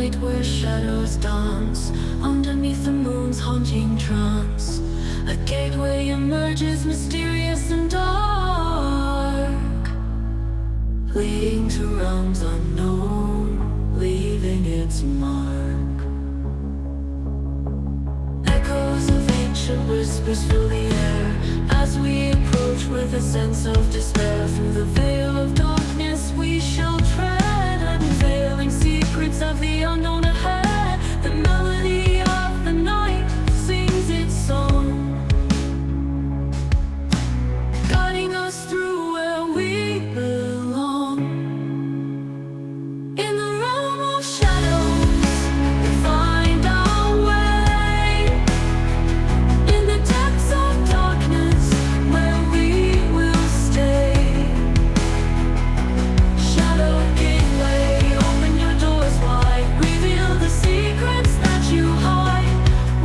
night where shadows dance, underneath the moon's haunting trance. A gateway emerges mysterious and dark, leading to realms unknown, leaving its mark. Echoes of ancient whispers fill the air as we approach with a sense of despair. Through the veil of darkness we shall tread, unveiling secrets of the unknown ahead. The melody of the night sings its song, guiding us through where we belong. In the realm of shadows we find our way, in the depths of darkness where we will stay. Shadow gateway, open your doors wide, reveal the secrets that you hide.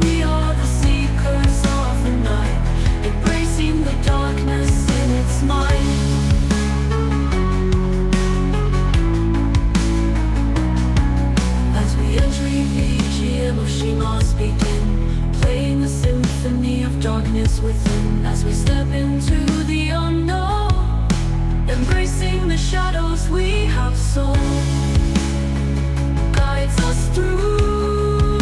We are the seekers of the night, embracing the darkness in its might. As we enter BGM of Shima's begin, playing the symphony of darkness within. As we step into the unknown, embracing the shadows we have sown, guides us through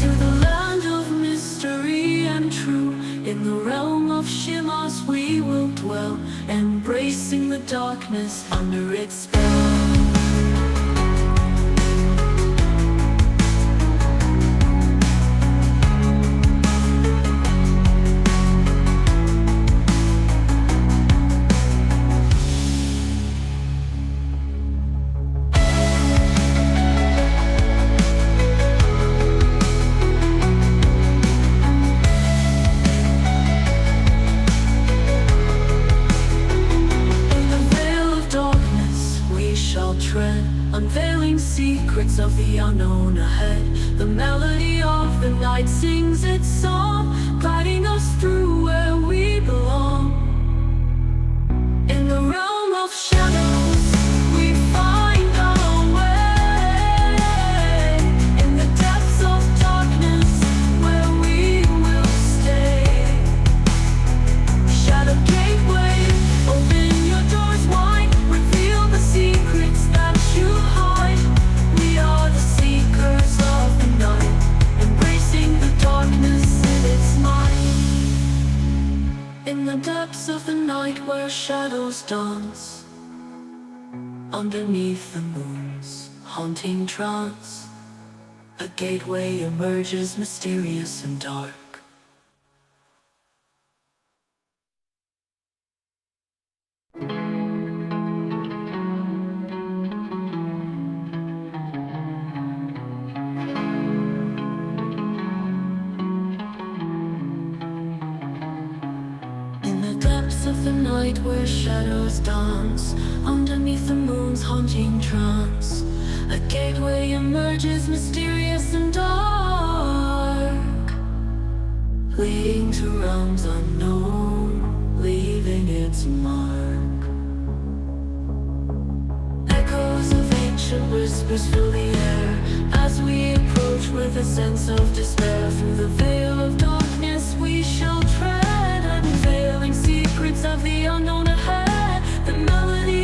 to the land of mystery and true. In the realm of Shimas we will dwell, embracing the darkness under its spell. Tread, unveiling secrets of the unknown ahead. The melody of the night sings its song, guiding us through where we belong. In the realm of shadows we find our way, in the depths of darkness where we will stay. Shadow gateway, open your doors wide, reveal the secrets that you hide. We are the seekers of the night, embracing the darkness in its might. In the depths of the night where shadows dance, underneath the moon's haunting trance, a gateway emerges mysterious and dark. Of the night where shadows dance, underneath the moon's haunting trance, a gateway emerges mysterious and dark, leading to realms unknown, leaving its mark. Echoes of ancient whispers fill the air as we approach with a sense of despair. Through the veil of darkness we shall tread, unveiling secrets of the unknown ahead. The melody